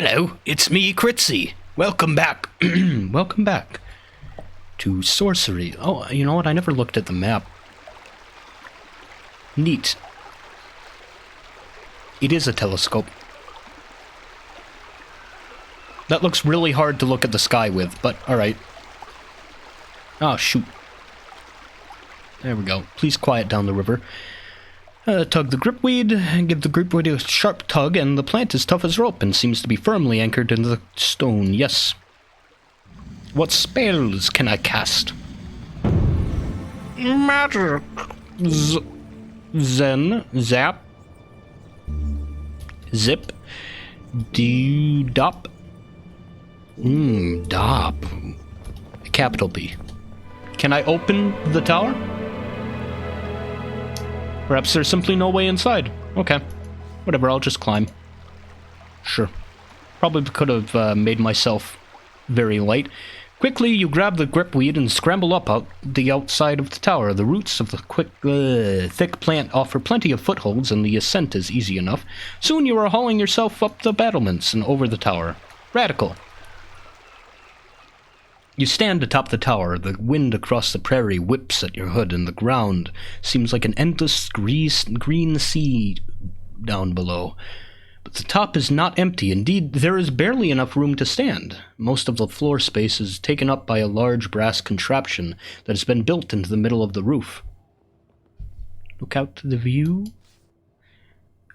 Hello, it's me, Critsy. Welcome back. Welcome back to Sorcery. Oh, you know what? I never looked at the map. Neat. It is a telescope. That looks really hard to look at the sky with, but alright. Oh, shoot. There we go. Please quiet down the river. Tug the gripweed, and give the gripweed a sharp tug, and the plant is tough as rope and seems to be firmly anchored in the stone. Yes. What spells can I cast? Magic. Zen. Zap. Zip. Dop. Dop. Capital P. Can I open the tower? Perhaps there's simply no way inside. Okay. Whatever, I'll just climb. Sure. Probably could have made myself very light. Quickly, you grab the gripweed and scramble up out the outside of the tower. The roots of the thick plant offer plenty of footholds, and the ascent is easy enough. Soon you are hauling yourself up the battlements and over the tower. Radical. You stand atop the tower. The wind across the prairie whips at your hood, and the ground seems like an endless green sea down below. But the top is not empty. Indeed, there is barely enough room to stand. Most of the floor space is taken up by a large brass contraption that has been built into the middle of the roof. Look out to the view.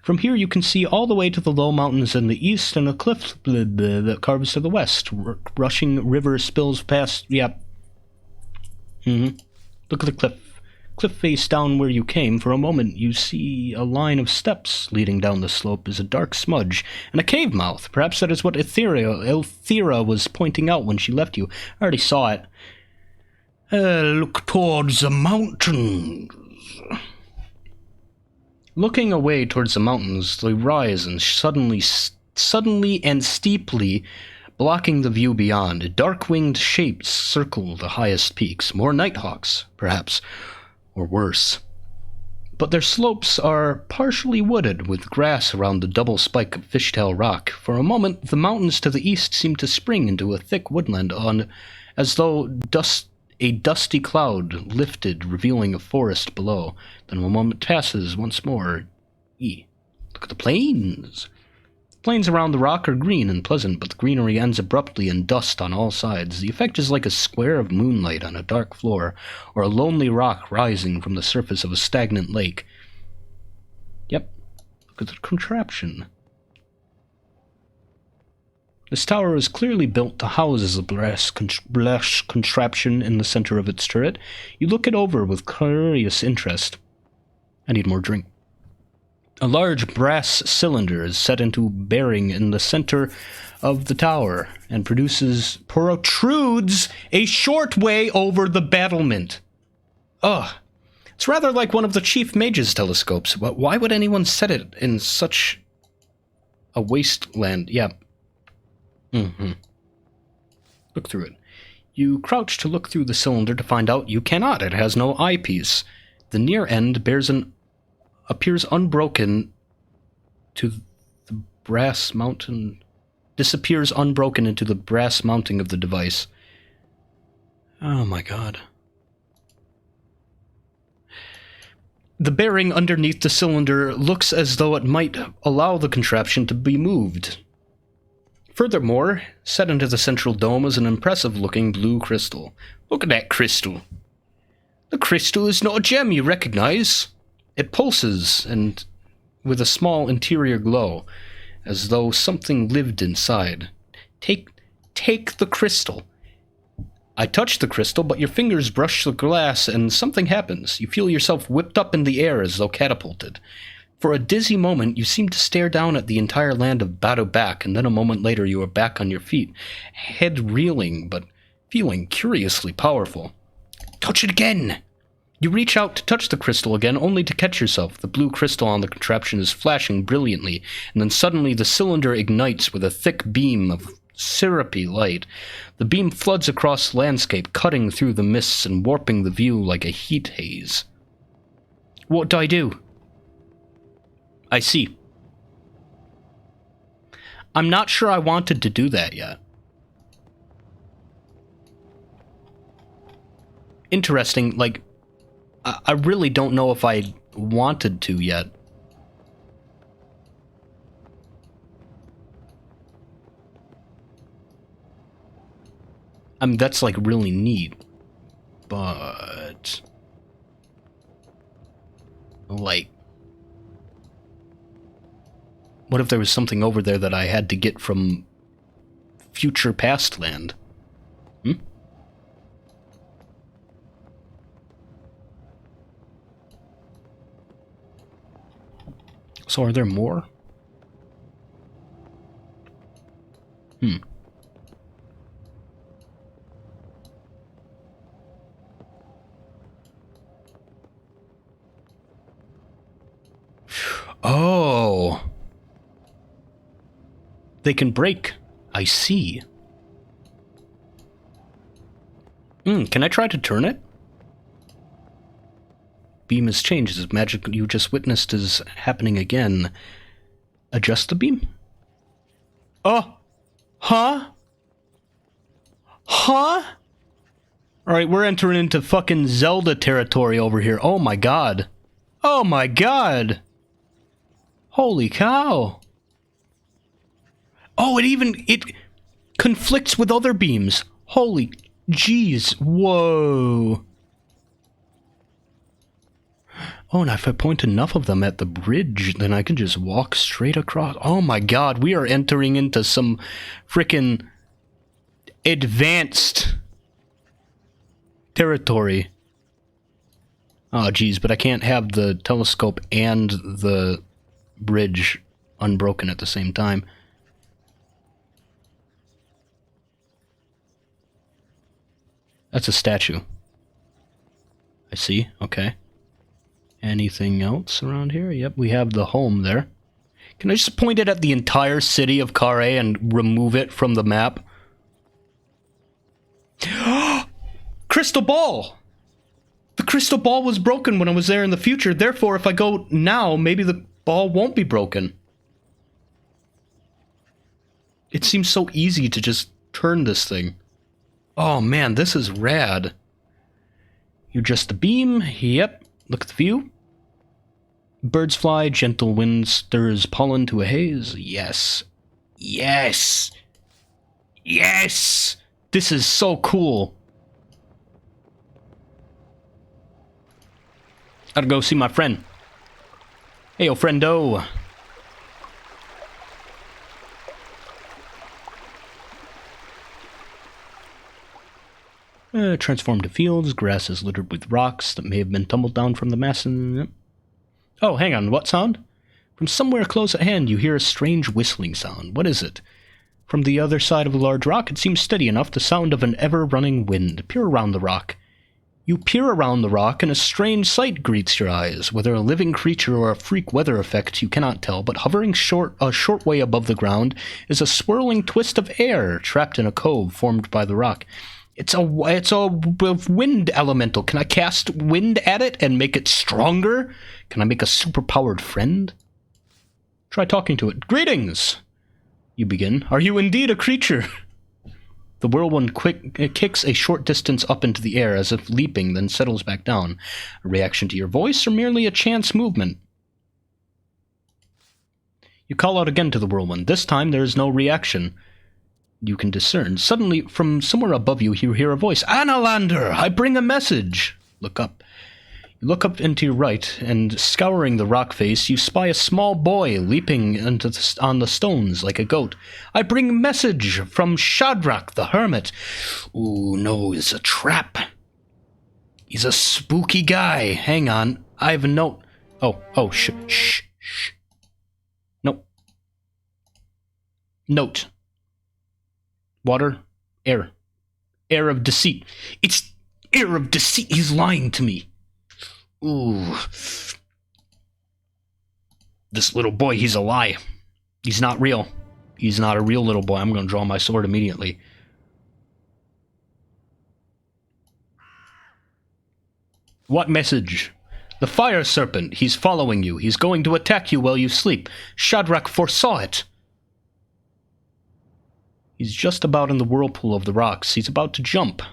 From here you can see all the way to the low mountains in the east and a cliff that carves to the west. Rushing river spills past... Yep. Look at the cliff face down where you came. For a moment you see a line of steps leading down the slope is a dark smudge and a cave mouth. Perhaps that is what Elthira was pointing out when she left you. I already saw it. Look towards the mountains. Looking away towards the mountains, they rise and suddenly and steeply, blocking the view beyond. Dark-winged shapes circle the highest peaks. More nighthawks, perhaps, or worse. But their slopes are partially wooded, with grass around the double spike of fishtail rock. For a moment, the mountains to the east seem to spring into a thick woodland as though a dusty cloud lifted, revealing a forest below. Then a moment passes once more. Look at the plains. The plains around the rock are green and pleasant, but the greenery ends abruptly in dust on all sides. The effect is like a square of moonlight on a dark floor, or a lonely rock rising from the surface of a stagnant lake. Yep. Look at the contraption. This tower is clearly built to house a brass contraption in the center of its turret. You look it over with curious interest. I need more drink. A large brass cylinder is set into bearing in the center of the tower and protrudes a short way over the battlement. Ugh. It's rather like one of the Chief Mage's telescopes. Why would anyone set it in such a wasteland? Yeah. Look through it. You crouch to look through the cylinder to find out you cannot. It has no eyepiece. The near end appears unbroken to the brass mounting. Disappears unbroken into the brass mounting of the device. Oh my god. The bearing underneath the cylinder looks as though it might allow the contraption to be moved. Furthermore, set into the central dome is an impressive-looking blue crystal. Look at that crystal. The crystal is not a gem you recognize. It pulses, and with a small interior glow, as though something lived inside. Take the crystal. I touch the crystal, but your fingers brush the glass, and something happens. You feel yourself whipped up in the air as though catapulted. For a dizzy moment, you seem to stare down at the entire land of Badobak, and then a moment later you are back on your feet, head reeling, but feeling curiously powerful. Touch it again! You reach out to touch the crystal again, only to catch yourself. The blue crystal on the contraption is flashing brilliantly, and then suddenly the cylinder ignites with a thick beam of syrupy light. The beam floods across the landscape, cutting through the mists and warping the view like a heat haze. What do I do? I see. I'm not sure I wanted to do that yet. Interesting, like, I really don't know if I wanted to yet. I mean, that's, like, really neat. But... like... what if there was something over there that I had to get from future past land? Hmm? So are there more? Hmm. Oh. They can break. I see. Can I try to turn it? Beam has changed. This magic you just witnessed is happening again. Adjust the beam? Oh! Huh? Huh? Alright, we're entering into fucking Zelda territory over here. Oh my god. Oh my god! Holy cow! Oh, it conflicts with other beams. Holy jeez. Whoa. Oh, and if I point enough of them at the bridge, then I can just walk straight across. Oh my god, we are entering into some frickin' advanced territory. Oh geez, but I can't have the telescope and the bridge unbroken at the same time. That's a statue. I see, okay. Anything else around here? Yep, we have the home there. Can I just point it at the entire city of Kare and remove it from the map? Crystal ball! The crystal ball was broken when I was there in the future. Therefore, if I go now, maybe the ball won't be broken. It seems so easy to just turn this thing. Oh man, this is rad. You adjust the beam. Yep. Look at the view. Birds fly, gentle wind stirs pollen to a haze. Yes. Yes! Yes! This is so cool. Gotta go see my friend. Hey, yo, friendo. Transformed to fields. Grass is littered with rocks that may have been tumbled down from the mass. Oh, hang on. What sound? From somewhere close at hand, you hear a strange whistling sound. What is it? From the other side of a large rock, it seems steady enough, the sound of an ever-running wind. Peer around the rock. You peer around the rock, and a strange sight greets your eyes. Whether a living creature or a freak weather effect, you cannot tell, but hovering a short way above the ground is a swirling twist of air trapped in a cove formed by the rock. It's a wind elemental. Can I cast wind at it and make it stronger? Can I make a super-powered friend? Try talking to it. Greetings! You begin. Are you indeed a creature? The whirlwind kicks a short distance up into the air as if leaping, then settles back down. A reaction to your voice or merely a chance movement? You call out again to the whirlwind. This time there is no reaction. You can discern. Suddenly, from somewhere above you, you hear a voice. Analander, I bring a message. Look up. You look up into your right, and scouring the rock face, you spy a small boy leaping on the stones like a goat. I bring a message from Shadrach the Hermit. Ooh, no, it's a trap. He's a spooky guy. Hang on. I have a note. Oh, shh. Nope. Note. Water, air. Air of deceit. It's air of deceit. He's lying to me. Ooh. This little boy, he's a lie. He's not real. He's not a real little boy. I'm going to draw my sword immediately. What message? The fire serpent. He's following you. He's going to attack you while you sleep. Shadrach foresaw it. He's just about in the whirlpool of the rocks. He's about to jump.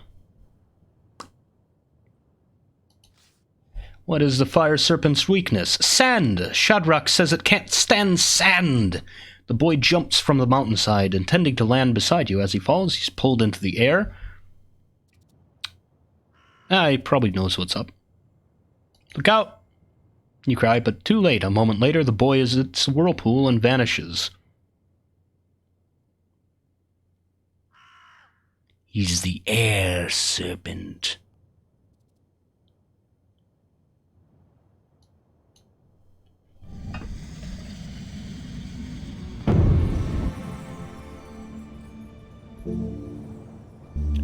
What is the fire serpent's weakness? Sand! Shadrach says it can't stand sand! The boy jumps from the mountainside, intending to land beside you. As he falls, he's pulled into the air. He probably knows what's up. Look out! You cry, but too late. A moment later, the boy is at its whirlpool and vanishes. He's the air serpent.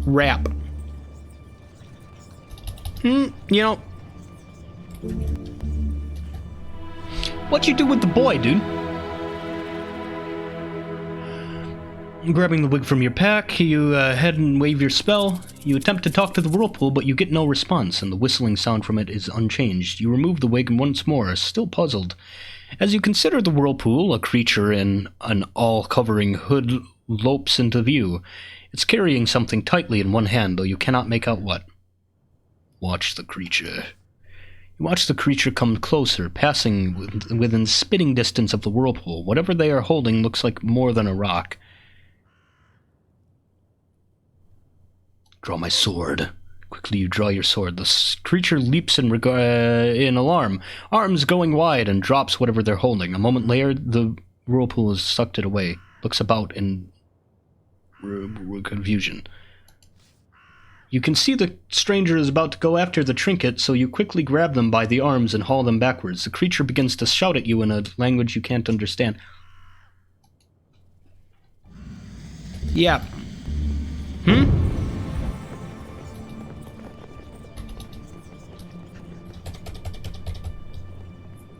Rap. You know, what'd you do with the boy, dude? Grabbing the wig from your pack, you head and wave your spell. You attempt to talk to the whirlpool, but you get no response, and the whistling sound from it is unchanged. You remove the wig once more, still puzzled. As you consider the whirlpool, a creature in an all-covering hood lopes into view. It's carrying something tightly in one hand, though you cannot make out what. Watch the creature. You watch the creature come closer, passing within spitting distance of the whirlpool. Whatever they are holding looks like more than a rock. Draw my sword. Quickly you draw your sword. The creature leaps in alarm, arms going wide, and drops whatever they're holding. A moment later, the whirlpool has sucked it away. Looks about in confusion. You can see the stranger is about to go after the trinket, so you quickly grab them by the arms and haul them backwards. The creature begins to shout at you in a language you can't understand. Yeah.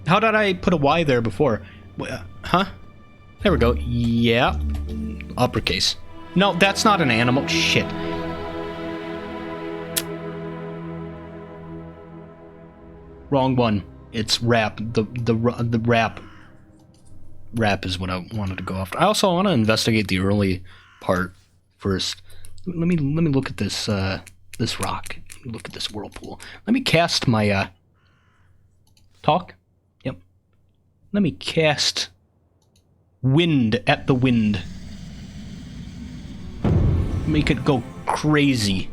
How did I put a Y there before? Huh? There we go. Yeah. Uppercase. No, that's not an animal. Shit. Wrong one. It's rap. The rap. Rap is what I wanted to go after. I also want to investigate the early part first. Let me look at this this rock. Let me look at this whirlpool. Let me cast my talk. Yep. Let me cast wind at the wind. Make it go crazy.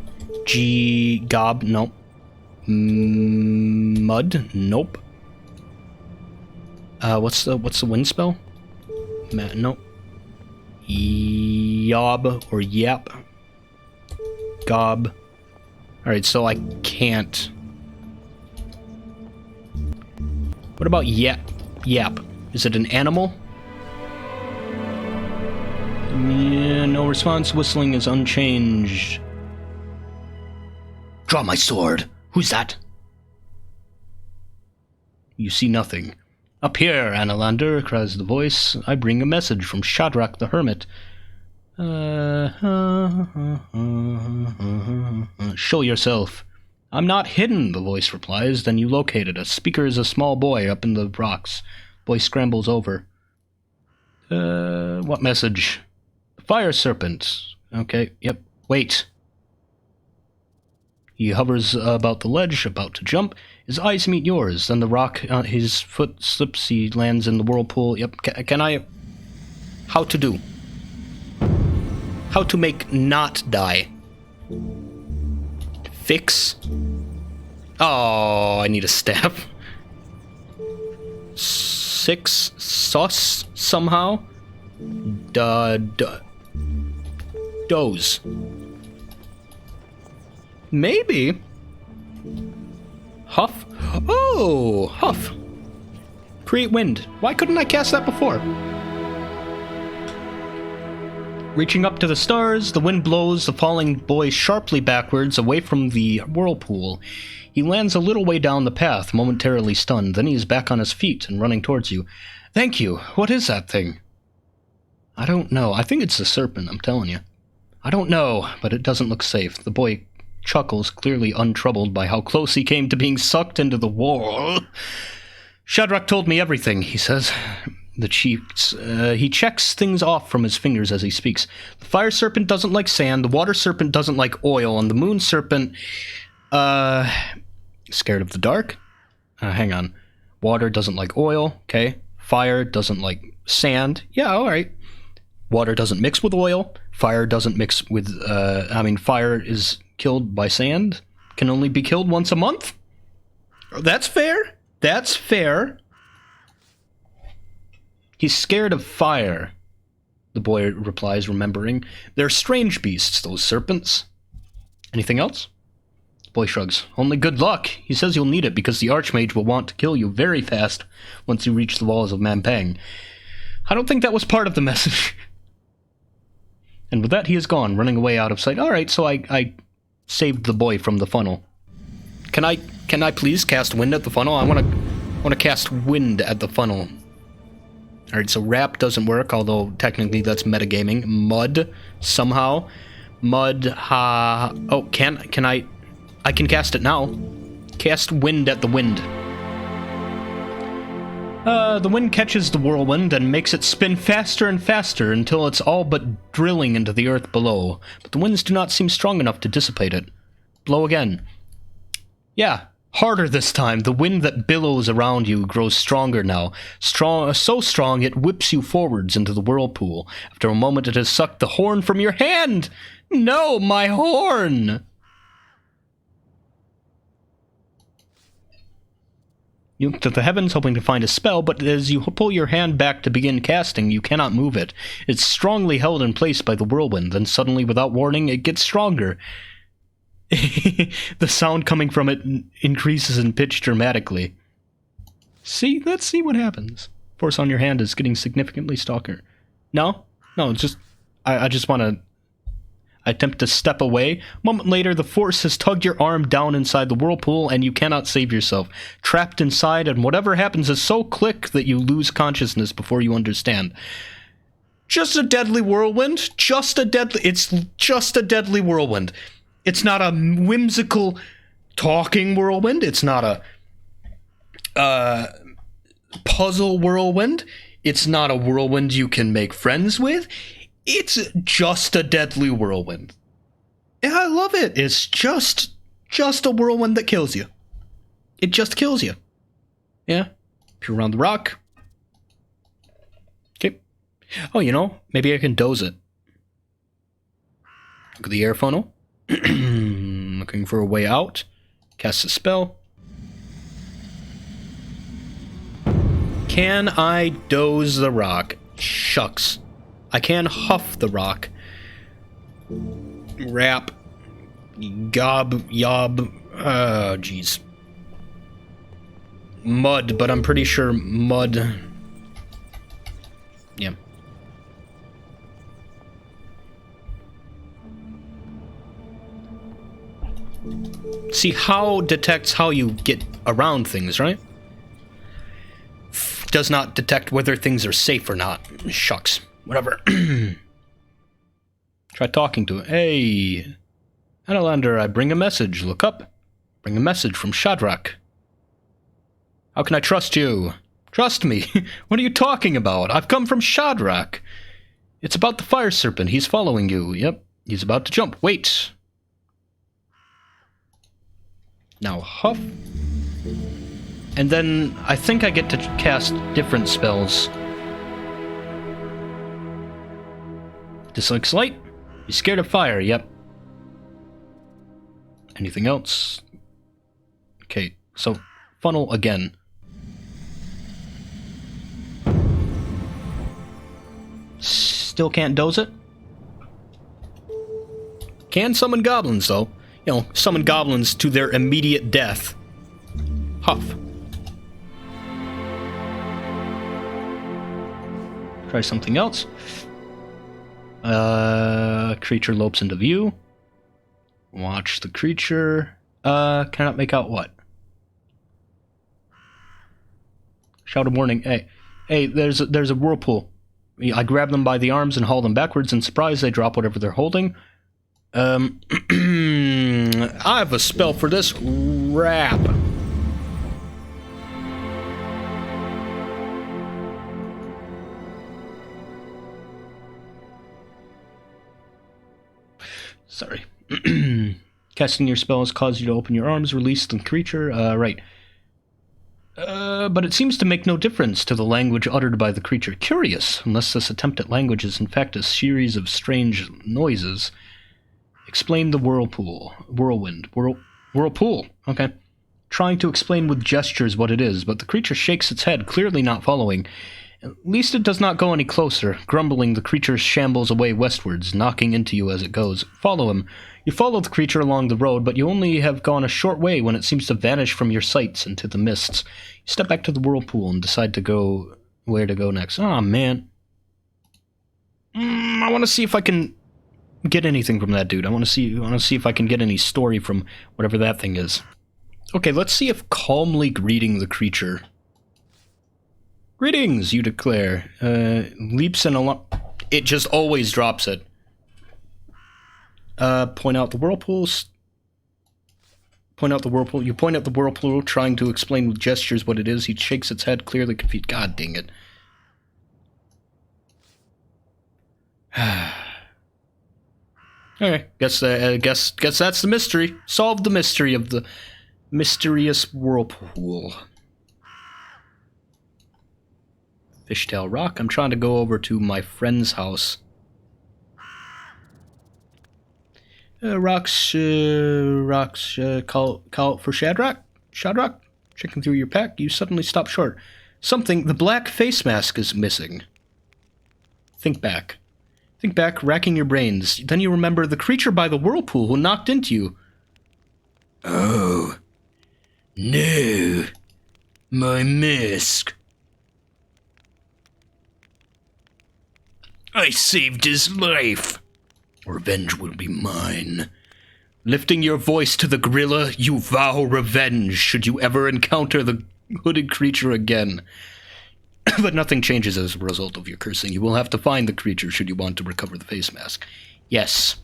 Gob, nope. Mud, nope. What's the wind spell? Nope. Yob or yap. Gob. Alright, so I can't. What about yap? Yap. Is it an animal? Yeah, no response. Whistling is unchanged. Draw my sword. Who's that? You see nothing. Up here, Analander, cries the voice. I bring a message from Shadrach the Hermit. Show yourself. I'm not hidden, the voice replies. Then you locate it. A speaker is a small boy up in the rocks. Boy scrambles over. What message? Fire serpent. Okay, yep. Wait. He hovers about the ledge, about to jump. His eyes meet yours. Then the rock, his foot slips. He lands in the whirlpool. Yep. Can I... How to do? How to make not die? Fix? Oh, I need a staff. 6 sus somehow. Doze. Maybe. Huff? Oh, huff. Create wind. Why couldn't I cast that before? Reaching up to the stars, the wind blows the falling boy sharply backwards away from the whirlpool. He lands a little way down the path, momentarily stunned. Then he is back on his feet and running towards you. Thank you. What is that thing? I don't know. I think it's a serpent, I'm telling you. I don't know, but it doesn't look safe. The boy chuckles, clearly untroubled by how close he came to being sucked into the wall. Shadrach told me everything, he says. the cheeks. He checks things off from his fingers as he speaks. The fire serpent doesn't like sand, the water serpent doesn't like oil, and the moon serpent, scared of the dark? Hang on. Water doesn't like oil, okay. Fire doesn't like sand. Yeah, alright. Water doesn't mix with oil. Fire doesn't mix with, fire is killed by sand. Can only be killed once a month? That's fair. That's fair. He's scared of fire, the boy replies, remembering. They're strange beasts, those serpents. Anything else? The boy shrugs. Only good luck. He says you'll need it because the Archmage will want to kill you very fast once you reach the walls of Mampang. I don't think that was part of the message. And with that, he is gone, running away out of sight. Alright, so I saved the boy from the funnel. Can I please cast wind at the funnel? I wanna cast wind at the funnel. Alright, so wrap doesn't work, although technically that's metagaming. Mud, somehow. Mud, oh, can I can cast it now. Cast wind at the wind. The wind catches the whirlwind and makes it spin faster and faster until it's all but drilling into the earth below. But the winds do not seem strong enough to dissipate it. Blow again. Yeah. Harder this time. The wind that billows around you grows stronger now. So strong it whips you forwards into the whirlpool. After a moment it has sucked the horn from your hand! No, my horn! You look to the heavens hoping to find a spell, but as you pull your hand back to begin casting, you cannot move it. It's strongly held in place by the whirlwind, then suddenly, without warning, it gets stronger. The sound coming from it increases in pitch dramatically. See? Let's see what happens. Force on your hand is getting significantly stronger. No, it's just... I just want to attempt to step away. A moment later, the force has tugged your arm down inside the whirlpool, and you cannot save yourself. Trapped inside, and whatever happens is so quick that you lose consciousness before you understand. Just a deadly whirlwind. It's just a deadly whirlwind. It's not a whimsical talking whirlwind. It's not a puzzle whirlwind. It's not a whirlwind you can make friends with. It's just a deadly whirlwind. And I love it. It's just a whirlwind that kills you. It just kills you. Yeah. If you're around the rock. Okay. Oh, maybe I can doze it. Look at the air funnel. Looking for a way out. Cast a spell. Can I doze the rock? Shucks. I can huff the rock. Rap. Gob. Yob. Jeez. Mud, but I'm pretty sure mud... Yeah. See, how detects how you get around things, right? Does not detect whether things are safe or not. Shucks. Whatever. Try talking to it. Hey. Analander, I bring a message. Look up. Bring a message from Shadrach. How can I trust you? Trust me. What are you talking about? I've come from Shadrach. It's about the fire serpent. He's following you. Yep. He's about to jump. Wait. Now huff. And then I think I get to cast different spells. Dislikes light? He's scared of fire, yep. Anything else? Okay, so funnel again. Still can't doze it? Can summon goblins, though. Summon goblins to their immediate death. Huff. Try something else. Creature lopes into view. Watch the creature. Cannot make out what? Shout a warning. Hey, there's a whirlpool. I grab them by the arms and haul them backwards. In surprise, they drop whatever they're holding. I have a spell for this. Rap. Sorry. Casting your spell has caused you to open your arms, release the creature. Right. But it seems to make no difference to the language uttered by the creature. Curious, unless this attempt at language is in fact a series of strange noises. Explain the whirlwind. Whirlpool. Okay. Trying to explain with gestures what it is, but the creature shakes its head, clearly not following. At least it does not go any closer. Grumbling, the creature shambles away westwards, knocking into you as it goes. Follow him. You follow the creature along the road, but you only have gone a short way when it seems to vanish from your sights into the mists. You step back to the whirlpool and decide to go where to go next. Aw, man. I want to see if I can get anything from that dude. I want to see if I can get any story from whatever that thing is. Okay, let's see if calmly greeting the creature. Greetings, you declare. Leaps and alarm. It just always drops it. Point out the whirlpools. Point out the whirlpool. You point out the whirlpool, trying to explain with gestures what it is. He shakes its head, clearly confused. God dang it. Alright, guess that's the mystery. Solve the mystery of the mysterious whirlpool. Fishtail Rock. I'm trying to go over to my friend's house. Rocks, call out for Shadrach? Shadrach? Checking through your pack, you suddenly stop short. The black face mask is missing. Think back, racking your brains. Then you remember the creature by the whirlpool who knocked into you. Oh, no, my mask. I saved his life. Revenge will be mine. Lifting your voice to the gorilla, you vow revenge should you ever encounter the hooded creature again. But nothing changes as a result of your cursing. You will have to find the creature should you want to recover the face mask. Yes.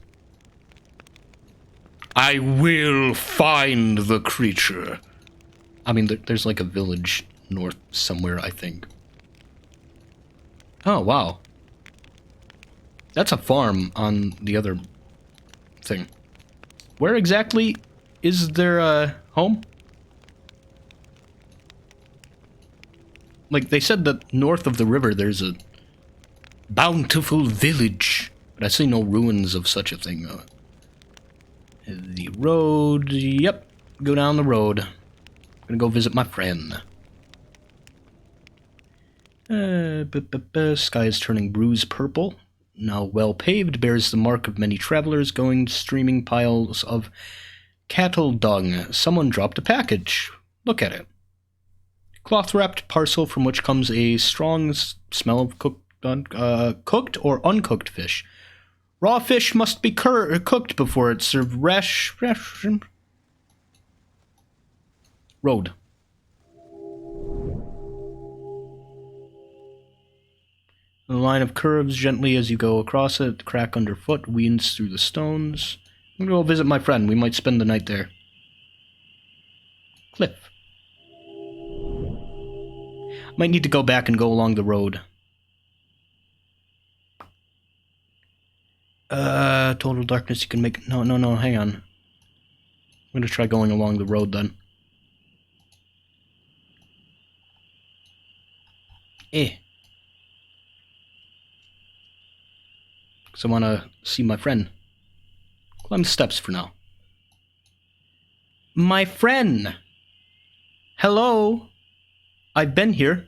I will find the creature. I mean, there's like a village north somewhere, I think. Oh, wow. That's a farm on the other thing. Where exactly is their home? Like, they said that north of the river there's a bountiful village, but I see no ruins of such a thing. The road, yep, go down the road. I'm gonna go visit my friend. Sky is turning bruise purple. Now well paved, bears the mark of many travelers going streaming piles of cattle dung. Someone dropped a package. Look at it. Cloth-wrapped parcel from which comes a strong smell of cooked or uncooked fish. Raw fish must be cooked before it's served. Road. The line of curves gently as you go across it. Crack underfoot weans through the stones. I'm gonna go visit my friend. We might spend the night there. Cliff. Might need to go back and go along the road. Total darkness you can make... No, hang on. I'm gonna try going along the road then. Because I want to see my friend. Climb the steps for now. My friend! Hello? I've been here.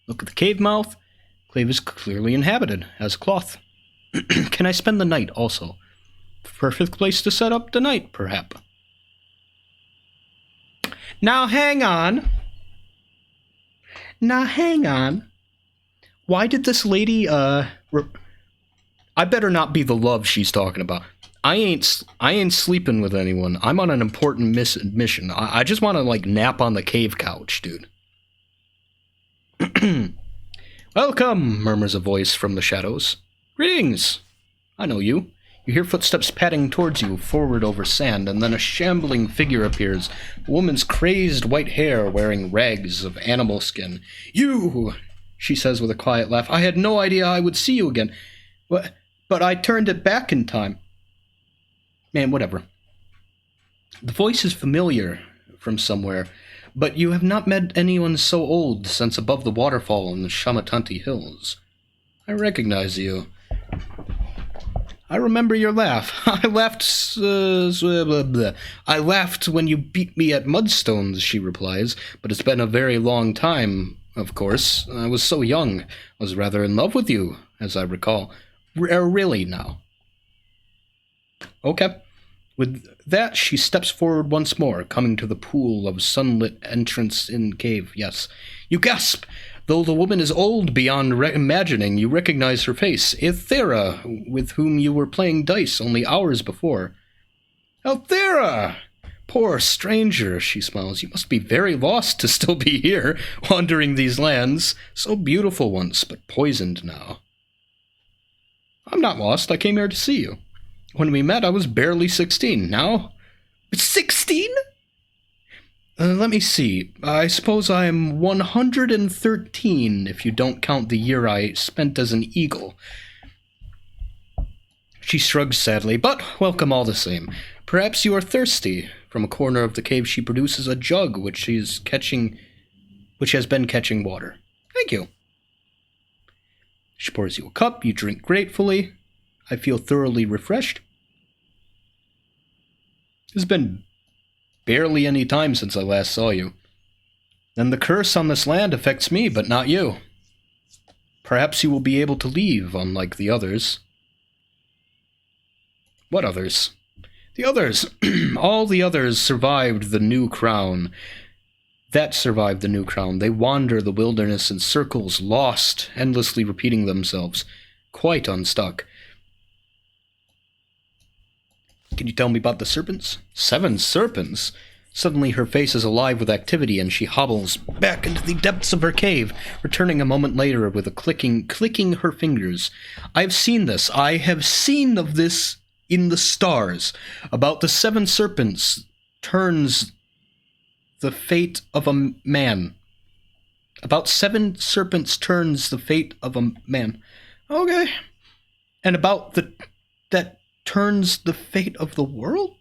Look at the cave mouth. Cave is clearly inhabited, has cloth. Can I spend the night also? Perfect place to set up the night, perhaps. Now hang on. Why did this lady, I better not be the love she's talking about. I ain't sleeping with anyone. I'm on an important mission. I just want to, like, nap on the cave couch, dude. Welcome, murmurs a voice from the shadows. Greetings. I know you. You hear footsteps padding towards you, forward over sand, and then a shambling figure appears. A woman's crazed white hair wearing rags of animal skin. You, she says with a quiet laugh. I had no idea I would see you again. But I turned it back in time. Man, whatever. The voice is familiar from somewhere, but you have not met anyone so old since above the waterfall in the Shamatanti Hills. I recognize you. I remember your laugh. I laughed when you beat me at Mudstones, she replies, but it's been a very long time, of course. I was so young. I was rather in love with you, as I recall. Really now. Okay. With that, she steps forward once more, coming to the pool of sunlit entrance in cave. Yes. You gasp! Though the woman is old beyond imagining, you recognize her face. Ithera, with whom you were playing dice only hours before. Ithera! Poor stranger, she smiles. You must be very lost to still be here, wandering these lands. So beautiful once, but poisoned now. I'm not lost. I came here to see you. When we met, I was barely 16. Now, 16? Let me see. I suppose I'm 113 if you don't count the year I spent as an eagle. She shrugs sadly, but welcome all the same. Perhaps you are thirsty. From a corner of the cave she produces a jug which has been catching water. Thank you. She pours you a cup, you drink gratefully. I feel thoroughly refreshed. It's been barely any time since I last saw you. Then the curse on this land affects me, but not you. Perhaps you will be able to leave, unlike the others. What others? The others! All the others survived the new crown. That survived the new crown. They wander the wilderness in circles, lost, endlessly repeating themselves, quite unstuck. Can you tell me about the serpents? 7 serpents? Suddenly her face is alive with activity and she hobbles back into the depths of her cave, returning a moment later with a clicking her fingers. I've seen this. I have seen of this in the stars. About the 7 serpents turns the fate of a man. About 7 serpents turns the fate of a man. Okay. And about that turns the fate of the world?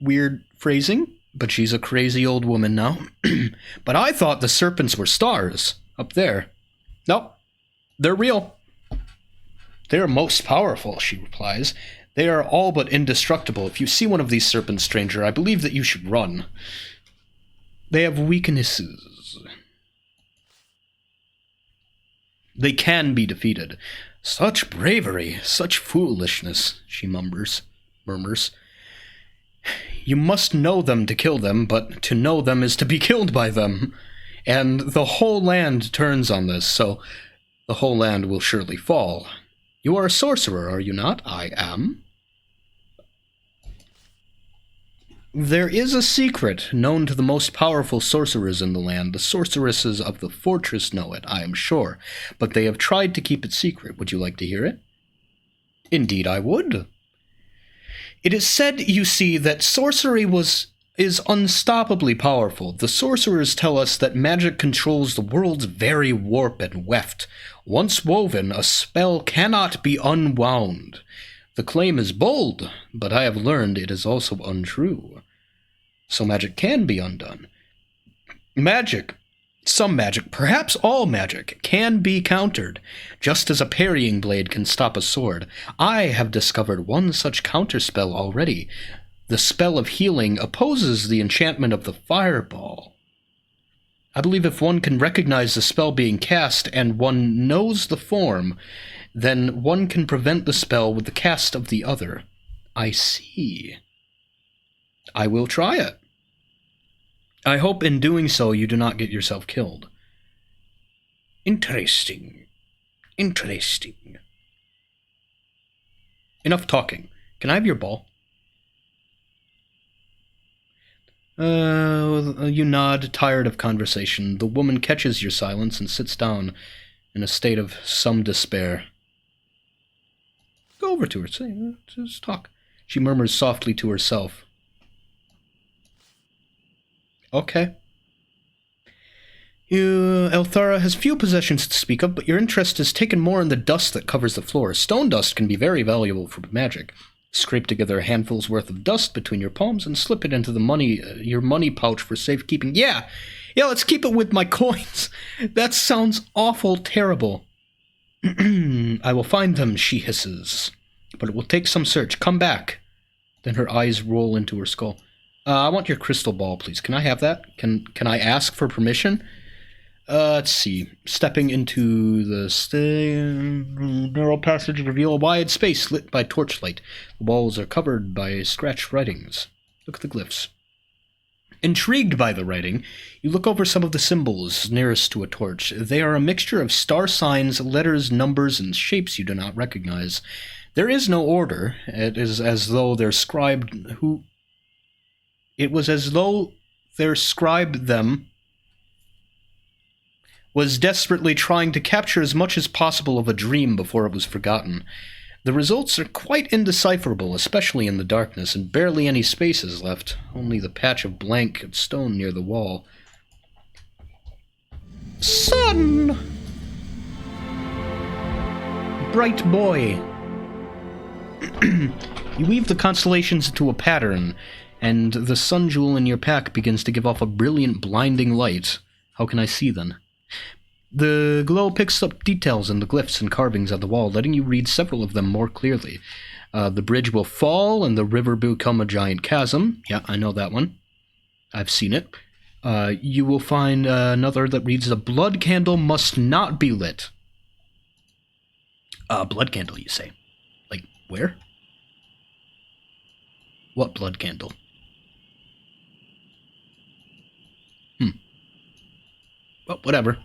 Weird phrasing, but she's a crazy old woman now. But I thought the serpents were stars up there. Nope, they're real. They're most powerful, she replies. They are all but indestructible. If you see one of these serpents, stranger, I believe that you should run. They have weaknesses. They can be defeated. Such bravery, such foolishness, she murmurs. You must know them to kill them, but to know them is to be killed by them. And the whole land turns on this, so the whole land will surely fall. You are a sorcerer, are you not? I am. There is a secret known to the most powerful sorcerers in the land. The sorceresses of the fortress know it, I am sure, but they have tried to keep it secret. Would you like to hear it? Indeed I would. It is said, you see, that sorcery is unstoppably powerful. The sorcerers tell us that magic controls the world's very warp and weft. Once woven, a spell cannot be unwound. The claim is bold, but I have learned it is also untrue. So magic can be undone. Some magic, perhaps all magic, can be countered, just as a parrying blade can stop a sword. I have discovered one such counterspell already. The spell of healing opposes the enchantment of the fireball. I believe if one can recognize the spell being cast and one knows the form, then one can prevent the spell with the cast of the other. I see. I will try it. I hope in doing so you do not get yourself killed. Interesting. Enough talking. Can I have your ball? You nod, tired of conversation. The woman catches your silence and sits down in a state of some despair. Go over to her. Say, just talk. She murmurs softly to herself. Okay. Elthara has few possessions to speak of, but your interest is taken more in the dust that covers the floor. Stone dust can be very valuable for magic. Scrape together a handful's worth of dust between your palms and slip it into your money pouch for safekeeping. Yeah, let's keep it with my coins. That sounds awful terrible. I will find them, she hisses. But it will take some search. Come back. Then her eyes roll into her skull. I want your crystal ball, please. Can I have that? Can I ask for permission? Let's see. Stepping into the narrow passage reveal a wide space lit by torchlight. The walls are covered by scratched writings. Look at the glyphs. Intrigued by the writing, you look over some of the symbols nearest to a torch. They are a mixture of star signs, letters, numbers, and shapes you do not recognize. There is no order. It is as though their scribe them was desperately trying to capture as much as possible of a dream before it was forgotten. The results are quite indecipherable, especially in the darkness, and barely any space is left, only the patch of blank stone near the wall. Sun! Bright boy. You weave the constellations into a pattern, and the sun jewel in your pack begins to give off a brilliant, blinding light. How can I see, then? The glow picks up details in the glyphs and carvings on the wall, letting you read several of them more clearly. The bridge will fall, and the river become a giant chasm. Yeah, I know that one. I've seen it. You will find another that reads, "The blood candle must not be lit." Blood candle, you say? Like, where? What blood candle? Well, whatever.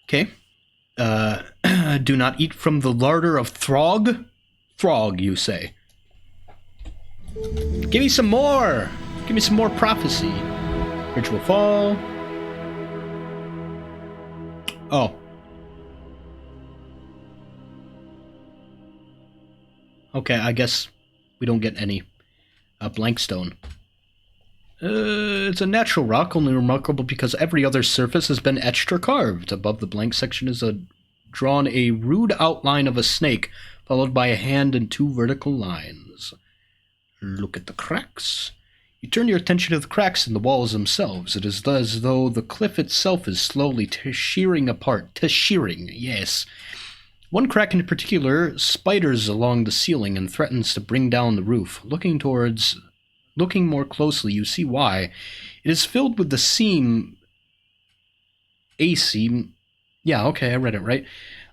Okay. Do not eat from the larder of Throg? Throg, you say. Give me some more! Give me some more prophecy. Bridge will fall. Oh. Okay, I guess we don't get any blank stone. It's a natural rock, only remarkable because every other surface has been etched or carved. Above the blank section is drawn a rude outline of a snake, followed by a hand and two vertical lines. Look at the cracks. You turn your attention to the cracks in the walls themselves. It is as though the cliff itself is slowly shearing apart. Yes. One crack in particular spiders along the ceiling and threatens to bring down the roof. Looking more closely, you see why. It is filled with a seam, yeah, okay, I read it right,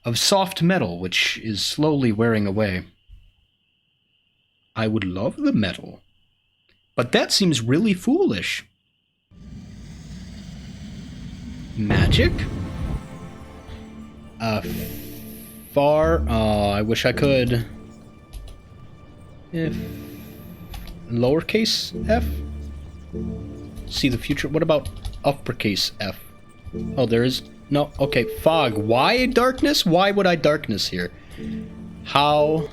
of soft metal, which is slowly wearing away. I would love the metal, but that seems really foolish. Magic? I wish I could. If lowercase f? See the future? What about uppercase F? Oh, there is... No, okay, fog. Why darkness? Why would I darkness here? How?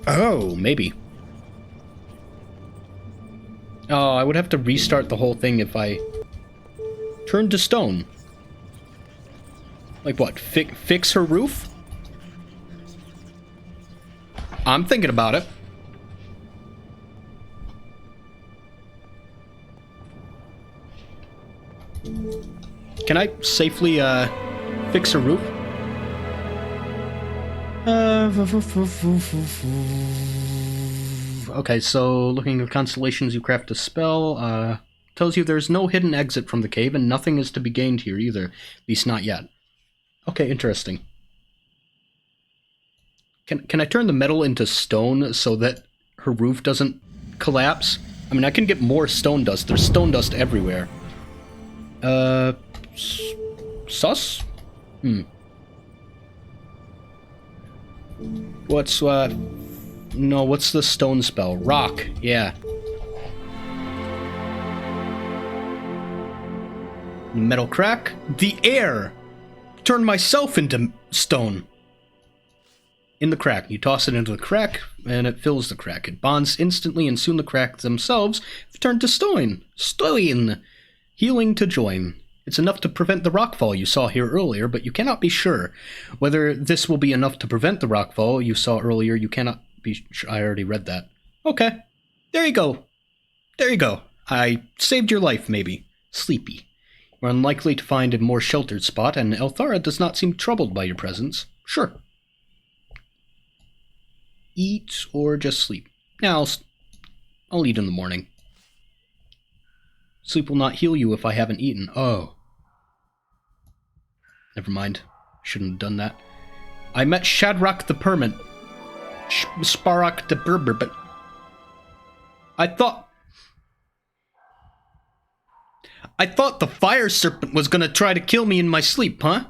Oh, maybe. Oh, I would have to restart the whole thing if I turned to stone. Like what? Fix her roof? I'm thinking about it. Can I safely fix a roof? Okay, so looking at constellations, you craft a spell. Tells you there's no hidden exit from the cave, and nothing is to be gained here either. At least not yet. Okay, interesting. Can I turn the metal into stone so that her roof doesn't collapse? I mean, I can get more stone dust. There's stone dust everywhere. Sus? What's the stone spell? Rock, yeah. Metal crack? The air! Turn myself into stone. in the crack. You toss it into the crack, and it fills the crack. It bonds instantly, and soon the cracks themselves have turned to stone. Stone! Healing to join. It's enough to prevent the rockfall you saw here earlier, but you cannot be sure. Whether this will be enough to prevent the rockfall you saw earlier, you cannot be sure. I already read that. Okay. There you go. There you go. I saved your life, maybe. Sleepy. We're unlikely to find a more sheltered spot, and Elthara does not seem troubled by your presence. Sure. Eat or just sleep? Now, I'll eat in the morning. Sleep will not heal you if I haven't eaten. Oh. Never mind. Shouldn't have done that. I met Shadrach the Permit. Sparak the Berber, but... I thought the fire serpent was gonna try to kill me in my sleep, huh?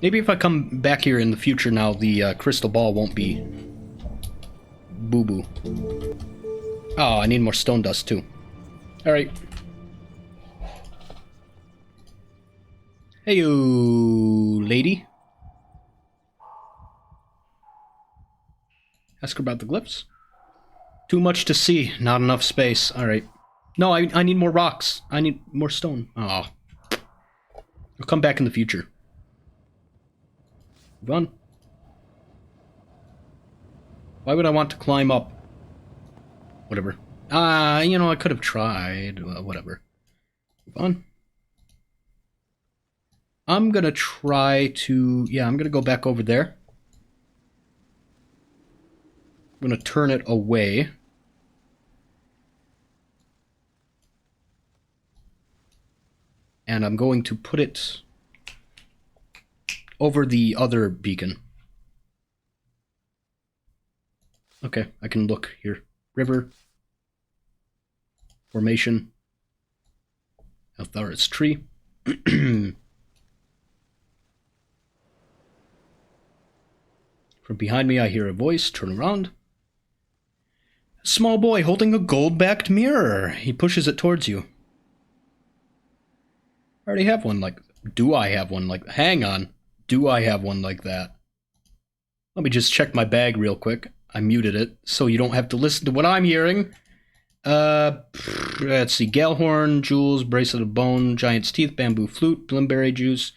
Maybe if I come back here in the future now, the crystal ball won't be boo-boo. Oh, I need more stone dust too. Alright. Hey, you lady. Ask her about the glyphs. Too much to see, not enough space. Alright. No, I need more rocks. I need more stone. Oh. I'll come back in the future. Move on. Why would I want to climb up? Whatever. You know, I could have tried. Whatever. Move on. I'm gonna try to... Yeah, I'm gonna go back over there. I'm gonna turn it away. And I'm going to put it over the other beacon. Okay, I can look here. River. Formation. Elthara's tree. From behind me I hear a voice. Turn around. A small boy holding a gold-backed mirror. He pushes it towards you. I already have one like... Do I have one like... Hang on. Do I have one like that? Let me just check my bag real quick. I muted it, so you don't have to listen to what I'm hearing. Let's see. Galehorn, jewels, bracelet of bone, giant's teeth, bamboo flute, blimberry juice.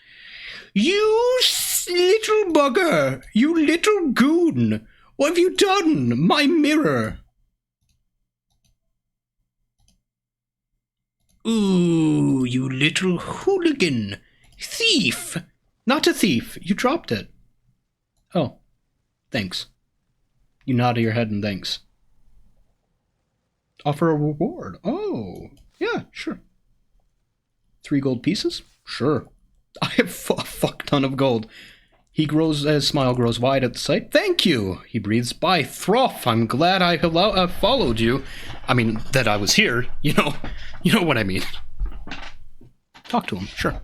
You little bugger! You little goon! What have you done? My mirror! Ooh, you little hooligan! Thief! Not a thief. You dropped it. Oh. Thanks. You nod your head and thanks. Offer a reward. Oh. Yeah, sure. 3 gold pieces? Sure. I have a fuck ton of gold. His smile grows wide at the sight. Thank you, he breathes. By Throff, I'm glad I followed you. I mean, that I was here. You know what I mean. Talk to him, sure.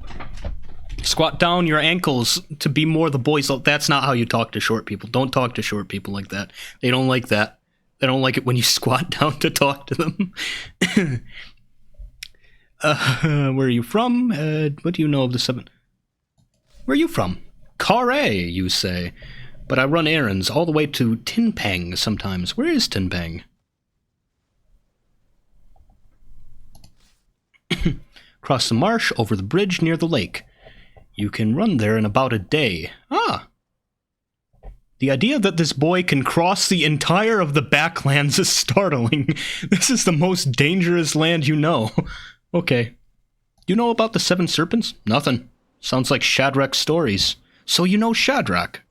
Squat down your ankles to be more the boys. That's not how you talk to short people. Don't talk to short people like that. They don't like that. They don't like it when you squat down to talk to them. Where are you from? What do you know of the 7? Where are you from? Carre, you say. But I run errands all the way to Tinpang sometimes. Where is Tinpang? Cross the marsh, over the bridge near the lake. You can run there in about a day. Ah. The idea that this boy can cross the entire of the Backlands is startling. This is the most dangerous land you know. Okay. You know about the 7 serpents? Nothing. Sounds like Shadrach's stories. So you know Shadrach?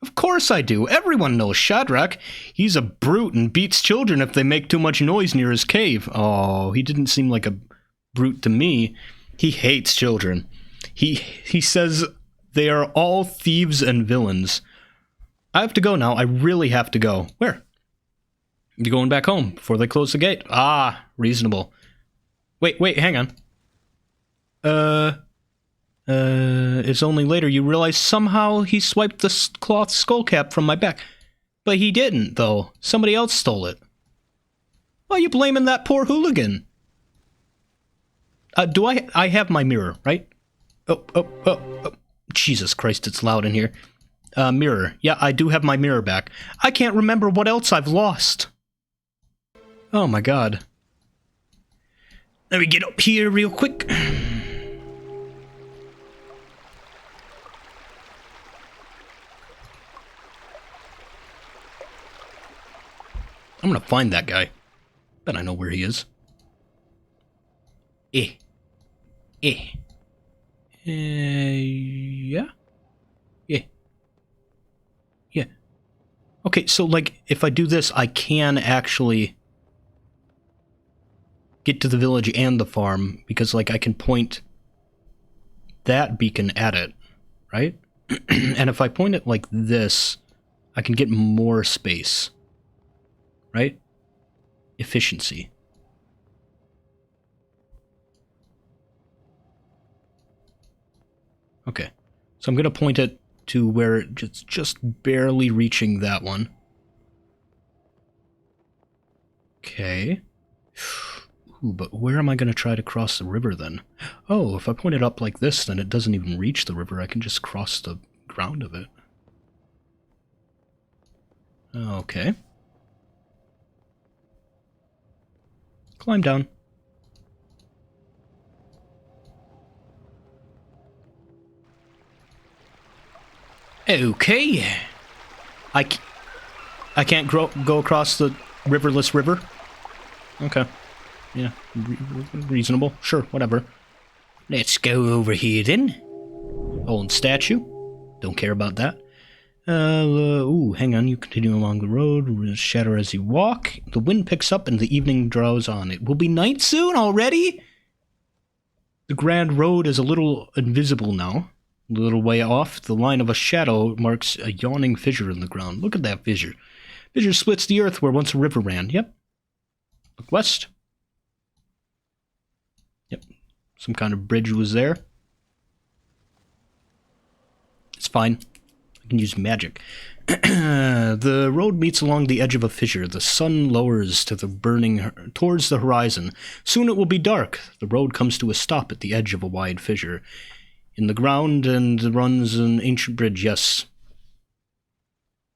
Of course I do. Everyone knows Shadrach. He's a brute and beats children if they make too much noise near his cave. Oh, he didn't seem like a brute to me. He hates children. He says they are all thieves and villains. I have to go now. I really have to go. Where? You're going back home before they close the gate. Ah, reasonable. Wait, hang on. It's only later you realize somehow he swiped the cloth skull cap from my back. But he didn't, though. Somebody else stole it. Why are you blaming that poor hooligan? Do I have my mirror, right? Oh. Jesus Christ, it's loud in here. Mirror. Yeah, I do have my mirror back. I can't remember what else I've lost. Oh my god. Let me get up here real quick. I'm gonna find that guy. Bet I know where he is. Yeah? Yeah. Okay, so, like, if I do this, I can actually get to the village and the farm, because, like, I can point that beacon at it, right? And if I point it like this, I can get more space, right? Efficiency. Okay, so I'm going to point it to where it's just barely reaching that one. Okay. Ooh, but where am I going to try to cross the river then? Oh, if I point it up like this, then it doesn't even reach the river. I can just cross the ground of it. Okay. Climb down. Okay. I can't go across the riverless river? Okay. Yeah, reasonable. Sure, whatever. Let's go over here then. Old statue. Don't care about that. Ooh, hang on. You continue along the road, shadow as you walk. The wind picks up and the evening draws on. It will be night soon already? The grand road is a little invisible now. A little way off, the line of a shadow marks a yawning fissure in the ground. Look at that fissure. Fissure splits the earth where once a river ran. Yep. Look west. Yep. Some kind of bridge was there. It's fine. I can use magic. The road meets along the edge of a fissure. The sun lowers to the towards the horizon. Soon it will be dark. The road comes to a stop at the edge of a wide fissure. In the ground and runs an ancient bridge, yes.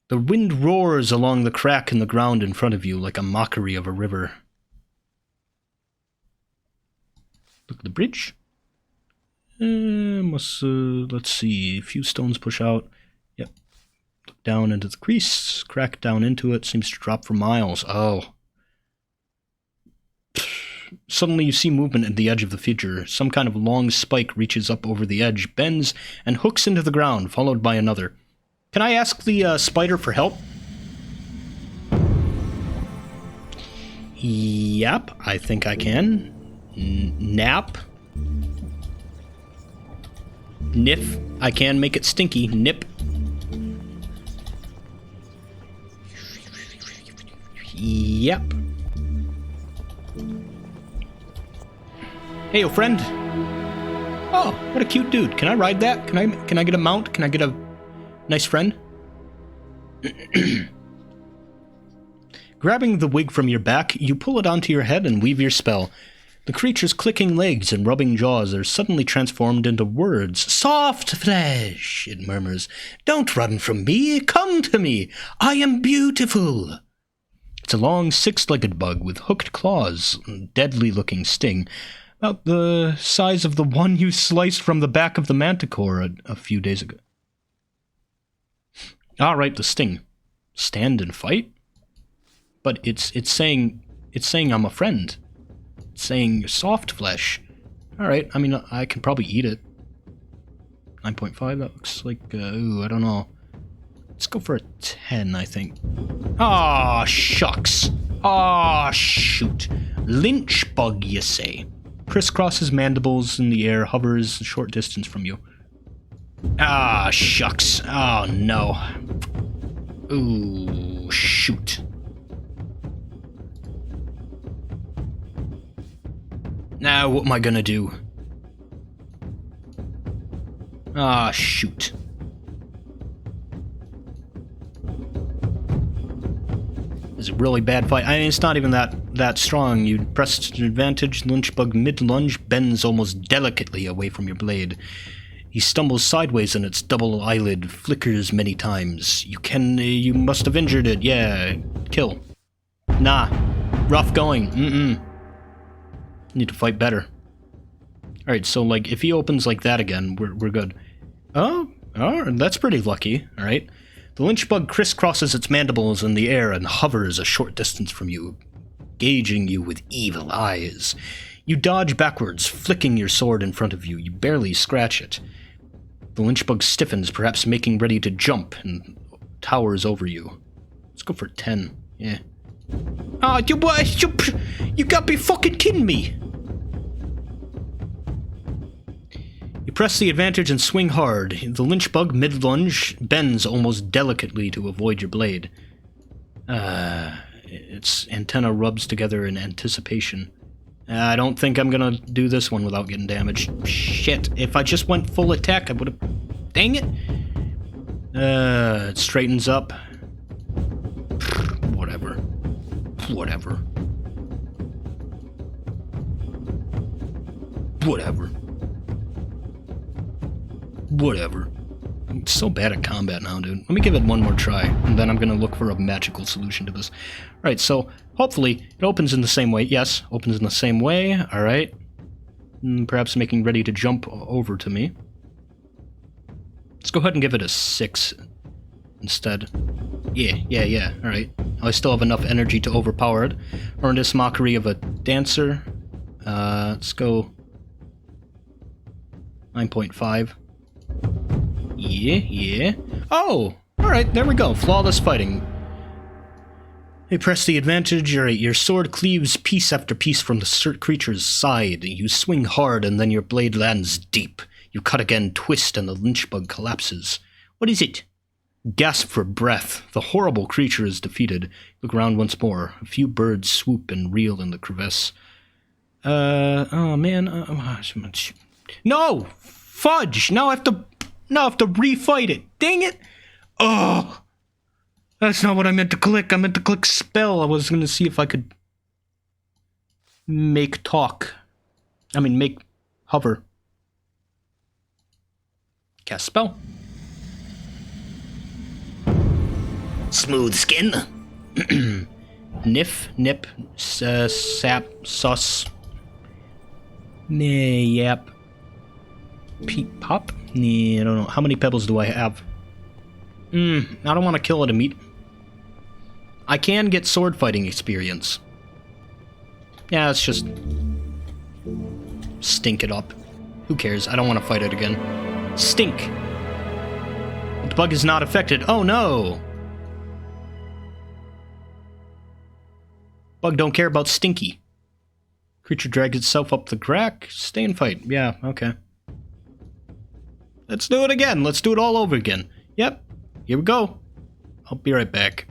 The wind roars along the crack in the ground in front of you like a mockery of a river. Look at the bridge. Let's see, a few stones push out. Yep. Look down into the crease, crack down into it, seems to drop for miles. Oh. Suddenly you see movement at the edge of the fissure. Some kind of long spike reaches up over the edge, bends, and hooks into the ground, followed by another. Can I ask the spider for help? Yep, I think I can. Nap. Niff. I can make it stinky. Nip. Yep. Hey, friend. Oh, what a cute dude. Can I ride that? Can I get a mount? Can I get a nice friend? Grabbing the wig from your back, you pull it onto your head and weave your spell. The creature's clicking legs and rubbing jaws are suddenly transformed into words. Soft flesh, it murmurs. Don't run from me. Come to me. I am beautiful. It's a long six-legged bug with hooked claws and deadly-looking sting. About the size of the one you sliced from the back of the manticore a few days ago. Ah, right, the sting. Stand and fight? But it's saying I'm a friend. It's saying soft flesh. Alright, I mean, I can probably eat it. 9.5, that looks like, ooh, I don't know. Let's go for a 10, I think. Ah, shucks. Ah, shoot. Lynch bug, you say. Crisscrosses mandibles in the air, hovers a short distance from you. Ah, shucks. Oh, no. Ooh, shoot. Now, what am I gonna do? Ah, shoot. Is a really bad fight. I mean, it's not even that strong. You press an advantage, lynchbug mid-lunge bends almost delicately away from your blade. He stumbles sideways and its double eyelid flickers many times. You must have injured it. Yeah, kill. Nah, rough going. Need to fight better. Alright, so, like, if he opens like that again, we're good. Oh, that's pretty lucky, alright. The lynchbug crisscrosses its mandibles in the air and hovers a short distance from you, gauging you with evil eyes. You dodge backwards, flicking your sword in front of you. You barely scratch it. The lynchbug stiffens, perhaps making ready to jump, and towers over you. Let's go for 10. Yeah. Oh, you gotta be fucking kidding me! You press the advantage and swing hard. The lynchbug, mid-lunge, bends almost delicately to avoid your blade. Its antenna rubs together in anticipation. I don't think I'm gonna do this one without getting damaged. Shit, if I just went full attack, I would've... Dang it! It straightens up. Whatever. I'm so bad at combat now, dude. Let me give it one more try, and then I'm gonna look for a magical solution to this. Alright, so hopefully it opens in the same way. Yes, opens in the same way. Alright. Perhaps making ready to jump over to me. Let's go ahead and give it a 6 instead. Yeah. Alright. I still have enough energy to overpower it. Earnest mockery of a dancer. Let's go 9.5. Yeah. Oh! Alright, there we go. Flawless fighting. You press the advantage. Your sword cleaves piece after piece from the creature's side. You swing hard, and then your blade lands deep. You cut again, twist, and the lynchbug collapses. What is it? Gasp for breath. The horrible creature is defeated. Look around once more. A few birds swoop and reel in the crevice. Oh man. No! Fudge! Now I have to refight it. Dang it! Oh! That's not what I meant to click. I meant to click spell. I was gonna see if I could make hover. Cast spell. Smooth skin. Nip, sap, sus. Yap. Peep, pop? I don't know. How many pebbles do I have? I don't want to kill it immediately. I can get sword fighting experience. Yeah, let's just stink it up. Who cares? I don't want to fight it again. Stink. The bug is not affected. Oh no! Bug don't care about Stinky. Creature drags itself up the crack. Stay and fight. Yeah, okay. Let's do it again. Let's do it all over again. Yep. Here we go. I'll be right back.